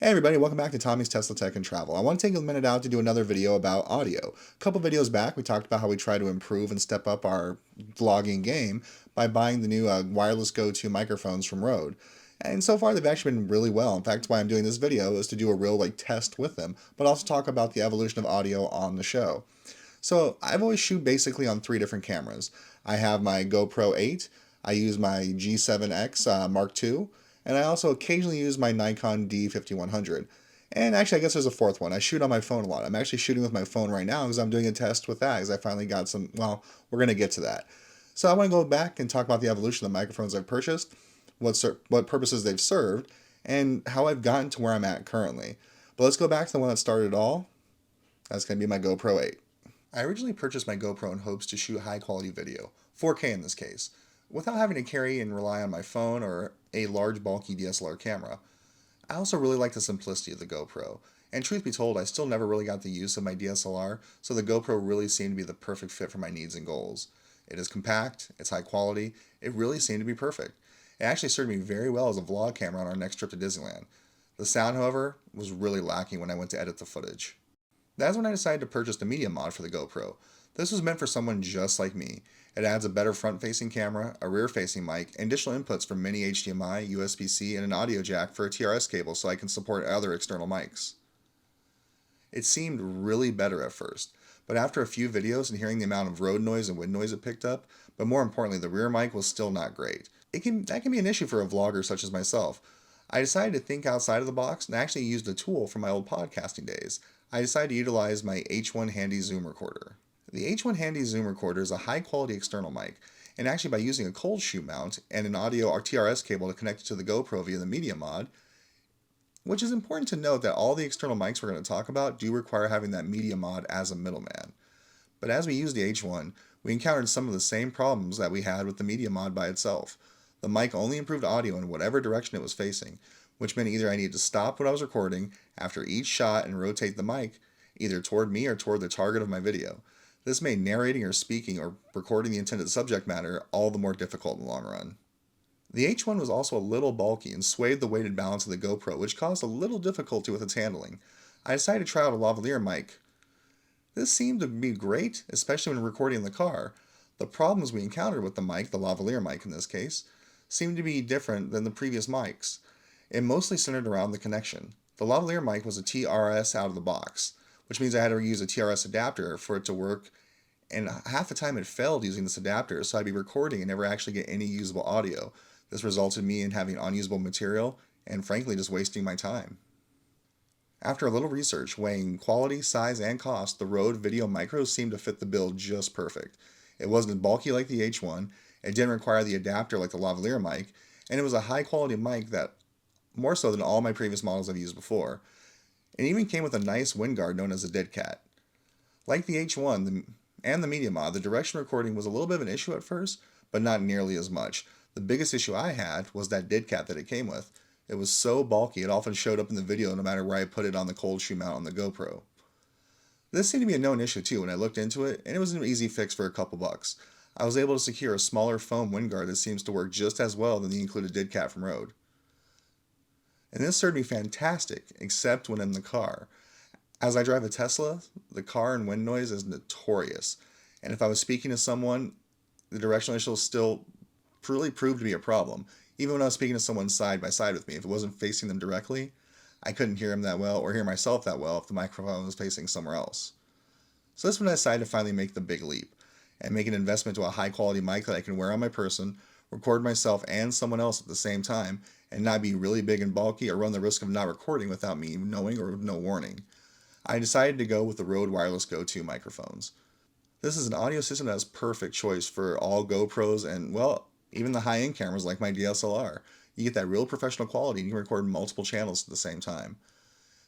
Hey everybody, welcome back to Tommy's Tesla Tech and Travel. I want to take a minute out to do another video about audio. A couple videos back, we talked about how we try to improve and step up our vlogging game by buying the new wireless go-to microphones from Rode. And so far, they've actually been really well. In fact, why I'm doing this video is to do a real test with them, but also talk about the evolution of audio on the show. So I've always shoot basically on three different cameras. I have my GoPro 8, I use my G7X Mark II, and I also occasionally use my Nikon D5100. And actually, I guess there's a fourth one. I shoot on my phone a lot. I'm actually shooting with my phone right now because I'm doing a test with that because I finally got some, well, we're going to get to that. So I want to go back and talk about the evolution of the microphones I've purchased, what purposes they've served, and how I've gotten to where I'm at currently. But let's go back to the one that started it all. That's going to be my GoPro 8. I originally purchased my GoPro in hopes to shoot high quality video, 4K in this case, without having to carry and rely on my phone or a large bulky DSLR camera. I also really like the simplicity of the GoPro, and truth be told, I still never really got the use of my DSLR, so the GoPro really seemed to be the perfect fit for my needs and goals. It is compact, it's high quality, it really seemed to be perfect. It actually served me very well as a vlog camera on our next trip to Disneyland. The sound, however, was really lacking when I went to edit the footage. That's when I decided to purchase the media mod for the GoPro. This was meant for someone just like me. It adds a better front-facing camera, a rear-facing mic, and additional inputs for mini HDMI, USB-C, and an audio jack for a TRS cable so I can support other external mics. It seemed really better at first, but after a few videos and hearing the amount of road noise and wind noise it picked up, but more importantly, the rear mic was still not great. That can be an issue for a vlogger such as myself. I decided to think outside of the box and actually used a tool from my old podcasting days. I decided to utilize my H1 Handy Zoom recorder. The H1 Handy Zoom recorder is a high quality external mic, and actually by using a cold shoe mount and an audio or TRS cable to connect it to the GoPro via the media mod, which is important to note that all the external mics we're going to talk about do require having that media mod as a middleman. But as we used the H1, we encountered some of the same problems that we had with the media mod by itself. The mic only improved audio in whatever direction it was facing, which meant either I needed to stop what I was recording after each shot and rotate the mic either toward me or toward the target of my video. This made narrating or speaking or recording the intended subject matter all the more difficult in the long run. The H1 was also a little bulky and swayed the weighted balance of the GoPro, which caused a little difficulty with its handling. I decided to try out a lavalier mic. This seemed to be great, especially when recording in the car. The problems we encountered with the mic, the lavalier mic in this case, seemed to be different than the previous mics. It mostly centered around the connection. The lavalier mic was a TRS out of the box, which means I had to use a TRS adapter for it to work, and half the time it failed using this adapter, so I'd be recording and never actually get any usable audio. This resulted in me in having unusable material and frankly just wasting my time. After a little research weighing quality, size, and cost, the Rode Video Micros seemed to fit the bill just perfect. It wasn't bulky like the H1, it didn't require the adapter like the lavalier mic, and it was a high quality mic that more so than all my previous models I've used before. It even came with a nice wind guard known as a dead cat. Like the H1 and the Media Mod, the direction recording was a little bit of an issue at first, but not nearly as much. The biggest issue I had was that dead cat that it came with. It was so bulky it often showed up in the video no matter where I put it on the cold shoe mount on the GoPro. This seemed to be a known issue too when I looked into it, and it was an easy fix for a couple bucks. I was able to secure a smaller foam wind guard that seems to work just as well than the included dead cat from Rode. And this served me fantastic, except when in the car. As I drive a Tesla, the car and wind noise is notorious, and if I was speaking to someone, the directional issue still really proved to be a problem. Even when I was speaking to someone side by side with me, if it wasn't facing them directly, I couldn't hear them that well or hear myself that well if the microphone was facing somewhere else. So that's when I decided to finally make the big leap and make an investment to a high quality mic that I can wear on my person, record myself and someone else at the same time, and not be really big and bulky or run the risk of not recording without me knowing or no warning. I decided to go with the Rode Wireless Go 2 microphones. This is an audio system that is perfect choice for all GoPros and, well, even the high-end cameras like my DSLR. You get that real professional quality and you can record multiple channels at the same time.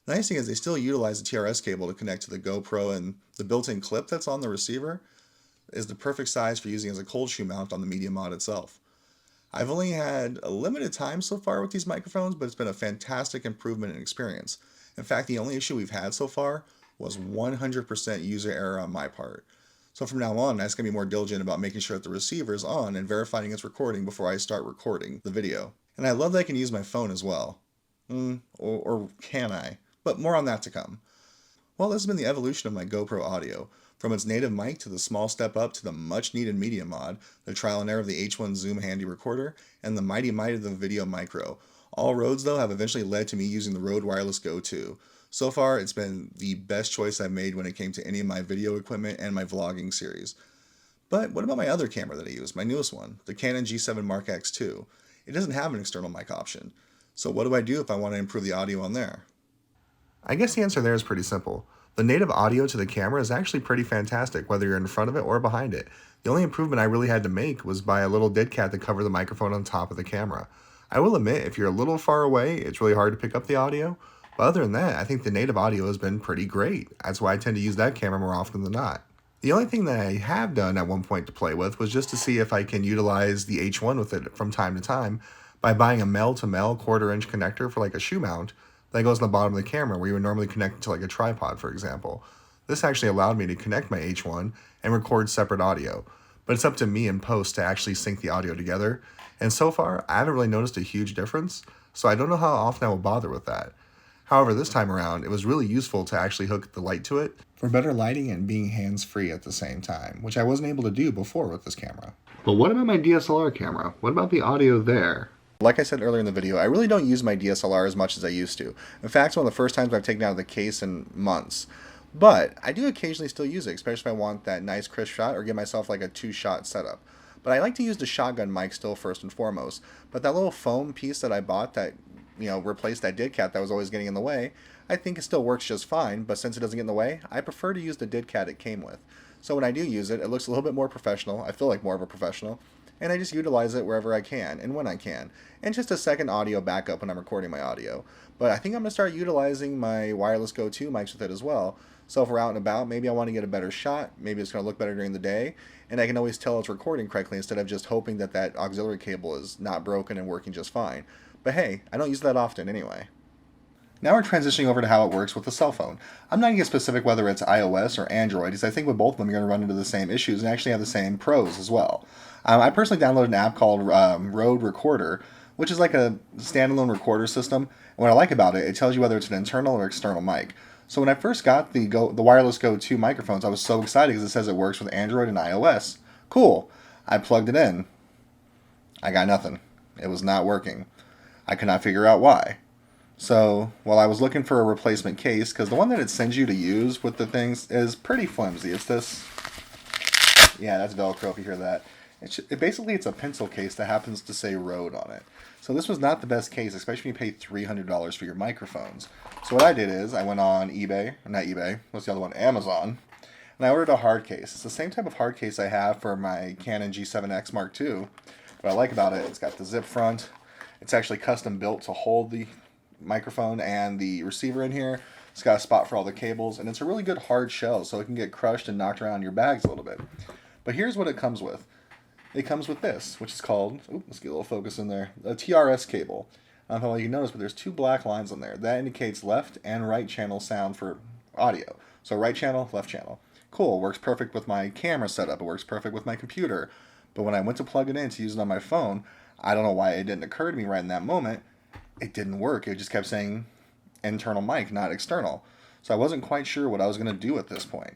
The nice thing is they still utilize the TRS cable to connect to the GoPro, and the built-in clip that's on the receiver is the perfect size for using as a cold shoe mount on the media mod itself. I've only had a limited time so far with these microphones, but it's been a fantastic improvement in experience. In fact, the only issue we've had so far was 100% user error on my part. So from now on, I'm just going to be more diligent about making sure that the receiver is on and verifying it's recording before I start recording the video. And I love that I can use my phone as well. Or can I? But more on that to come. Well, this has been the evolution of my GoPro audio. From its native mic to the small step up to the much needed media mod, the trial and error of the H1 Zoom Handy Recorder, and the mighty might of the Video Micro. All roads, though, have eventually led to me using the Rode Wireless Go 2. So far, it's been the best choice I've made when it came to any of my video equipment and my vlogging series. But what about my other camera that I use, my newest one, the Canon G7 Mark X2? It doesn't have an external mic option. So what do I do if I want to improve the audio on there? I guess the answer there is pretty simple. The native audio to the camera is actually pretty fantastic, whether you're in front of it or behind it. The only improvement I really had to make was buy a little dead cat to cover the microphone on top of the camera. I will admit, if you're a little far away, it's really hard to pick up the audio. But other than that, I think the native audio has been pretty great. That's why I tend to use that camera more often than not. The only thing that I have done at one point to play with was just to see if I can utilize the H1 with it from time to time by buying a male-to-male quarter-inch connector for like a shoe mount that goes on the bottom of the camera where you would normally connect it to like a tripod, for example. This actually allowed me to connect my H1 and record separate audio, but it's up to me in post to actually sync the audio together, and so far I haven't really noticed a huge difference, so I don't know how often I will bother with that. However, this time around, it was really useful to actually hook the light to it for better lighting and being hands-free at the same time, which I wasn't able to do before with this camera. But what about my DSLR camera? What about the audio there? Like I said earlier in the video, I really don't use my DSLR as much as I used to. In fact, it's one of the first times I've taken it out of the case in months. But I do occasionally still use it, especially if I want that nice crisp shot or give myself like a 2-shot setup. But I like to use the shotgun mic still first and foremost. But that little foam piece that I bought that, replaced that dead cat that was always getting in the way, I think it still works just fine, but since it doesn't get in the way, I prefer to use the dead cat it came with. So when I do use it, it looks a little bit more professional. I feel like more of a professional. And I just utilize it wherever I can and when I can. And just a second audio backup when I'm recording my audio. But I think I'm going to start utilizing my wireless Go 2 mics with it as well. So if we're out and about, maybe I want to get a better shot, maybe it's going to look better during the day, and I can always tell it's recording correctly instead of just hoping that that auxiliary cable is not broken and working just fine. But hey, I don't use that often anyway. Now we're transitioning over to how it works with the cell phone. I'm not going to get specific whether it's iOS or Android, because I think with both of them you're going to run into the same issues and actually have the same pros as well. I personally downloaded an app called Rode Recorder, which is like a standalone recorder system. And what I like about it, it tells you whether it's an internal or external mic. So when I first got the wireless Go 2 microphones, I was so excited because it says it works with Android and iOS. Cool. I plugged it in. I got nothing. It was not working. I could not figure out why. So while I was looking for a replacement case, because the one that it sends you to use with the things is pretty flimsy. It's this. Yeah, that's Velcro if you hear that. Basically, it's a pencil case that happens to say Rode on it. So this was not the best case, especially when you pay $300 for your microphones. So what I did is I went on what's the other one? Amazon. And I ordered a hard case. It's the same type of hard case I have for my Canon G7X Mark II. What I like about it, it's got the zip front. It's actually custom built to hold the microphone and the receiver in here. It's got a spot for all the cables, and it's a really good hard shell, so it can get crushed and knocked around your bags a little bit. But here's what it comes with. It comes with this, which is called, let's get a little focus in there, a TRS cable. I don't know if you notice, but there's 2 black lines on there. That indicates left and right channel sound for audio. So right channel, left channel. Cool, works perfect with my camera setup. It works perfect with my computer. But when I went to plug it in to use it on my phone, I don't know why it didn't occur to me right in that moment. It didn't work. It just kept saying internal mic, not external. So I wasn't quite sure what I was going to do at this point.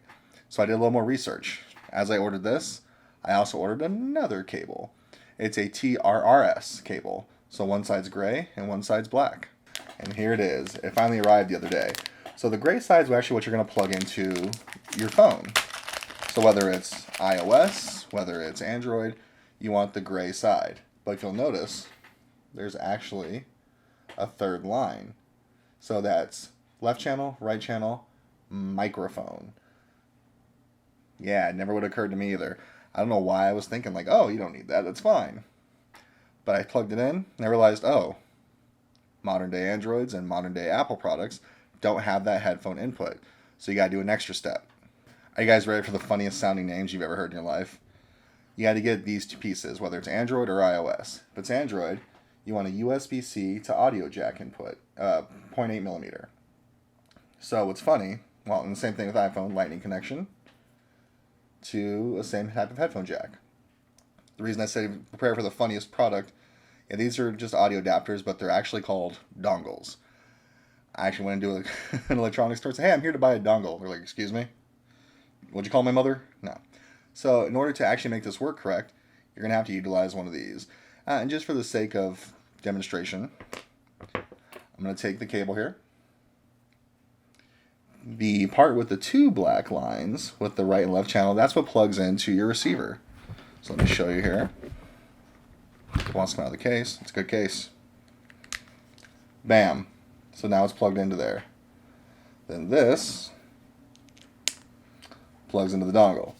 So I did a little more research. As I ordered this, I also ordered another cable. It's a TRRS cable. So one side's gray and one side's black. And here it is. It finally arrived the other day. So the gray side is actually what you're going to plug into your phone. So whether it's iOS, whether it's Android, you want the gray side. But if you'll notice, there's actually a third line. So that's left channel, right channel, microphone. Yeah, it never would have occurred to me either. I don't know why I was thinking like, oh, you don't need that, that's fine. But I plugged it in and I realized, oh, modern day Androids and modern day Apple products don't have that headphone input. So you gotta do an extra step. Are you guys ready for the funniest sounding names you've ever heard in your life? You gotta get these 2 pieces, whether it's Android or iOS. If it's Android, you want a USB-C to audio jack input, 0.8 millimeter. So what's funny, well, and the same thing with iPhone, lightning connection to the same type of headphone jack. The reason I say prepare for the funniest product, yeah, these are just audio adapters, but they're actually called dongles. I actually went into an electronics store and said, hey, I'm here to buy a dongle. They're like, excuse me? What'd you call my mother? No. So in order to actually make this work correct, you're going to have to utilize one of these. And just for the sake of demonstration, I'm going to take the cable here. The part with the two black lines with the right and left channel, that's what plugs into your receiver. So let me show you here. It wants to come out of the case. It's a good case. Bam. So now it's plugged into there. Then this plugs into the dongle.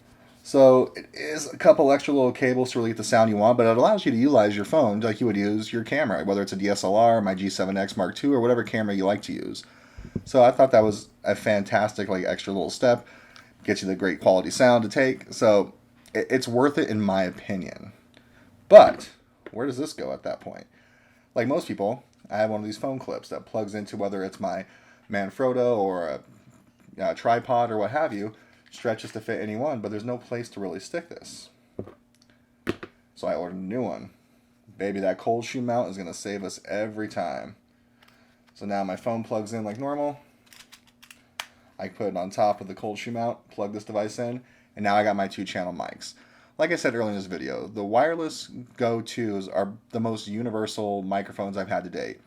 So it is a couple extra little cables to really get the sound you want, but it allows you to utilize your phone like you would use your camera, whether it's a DSLR, my G7X Mark II, or whatever camera you like to use. So I thought that was a fantastic extra little step. Gets you the great quality sound to take. So it's worth it in my opinion. But where does this go at that point? Like most people, I have one of these phone clips that plugs into whether it's my Manfrotto or a tripod or what have you, stretches to fit any one, but there's no place to really stick this. So I ordered a new one. Baby, that cold shoe mount is going to save us every time. So now my phone plugs in like normal. I put it on top of the cold shoe mount, plug this device in, and now I got my 2-channel mics. Like I said earlier in this video, the wireless Go 2s are the most universal microphones I've had to date.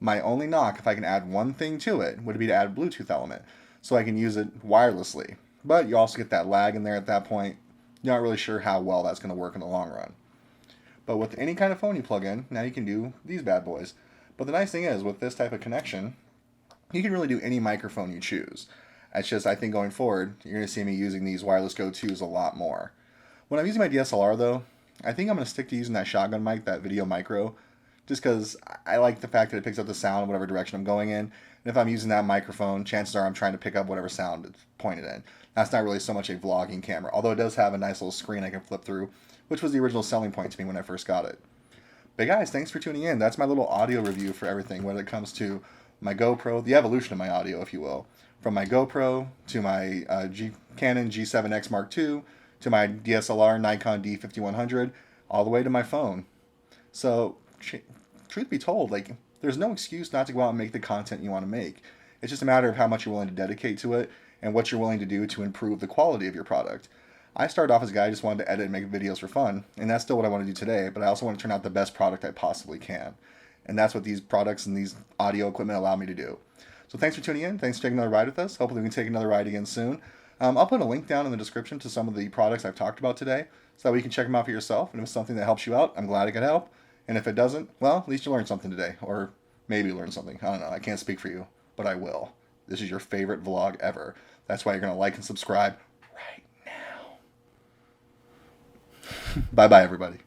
My only knock, if I can add one thing to it, would be to add a Bluetooth element, so I can use it wirelessly. But you also get that lag in there at that point. You're not really sure how well that's going to work in the long run. But with any kind of phone you plug in, now you can do these bad boys. But the nice thing is, with this type of connection, you can really do any microphone you choose. It's just, I think going forward, you're going to see me using these wireless Go 2s a lot more. When I'm using my DSLR though, I think I'm going to stick to using that shotgun mic, that Video Micro, just because I like the fact that it picks up the sound in whatever direction I'm going in. And if I'm using that microphone, chances are I'm trying to pick up whatever sound it's pointed in. That's not really so much a vlogging camera, although it does have a nice little screen I can flip through, which was the original selling point to me when I first got it. But guys, thanks for tuning in. That's my little audio review for everything when it comes to my GoPro, the evolution of my audio, if you will. From my GoPro to my Canon G7X Mark II to my DSLR Nikon D5100, all the way to my phone. So, truth be told, there's no excuse not to go out and make the content you want to make. It's just a matter of how much you're willing to dedicate to it and what you're willing to do to improve the quality of your product. I started off as a guy who just wanted to edit and make videos for fun, and that's still what I want to do today, but I also want to turn out the best product I possibly can. And that's what these products and these audio equipment allow me to do. So thanks for tuning in. Thanks for taking another ride with us. Hopefully we can take another ride again soon. I'll put a link down in the description to some of the products I've talked about today so that way you can check them out for yourself. And if it's something that helps you out, I'm glad it could help. And if it doesn't, well, at least you learned something today. Or maybe learn something. I don't know. I can't speak for you, but I will. This is your favorite vlog ever. That's why you're going to like and subscribe right now. Bye-bye, everybody.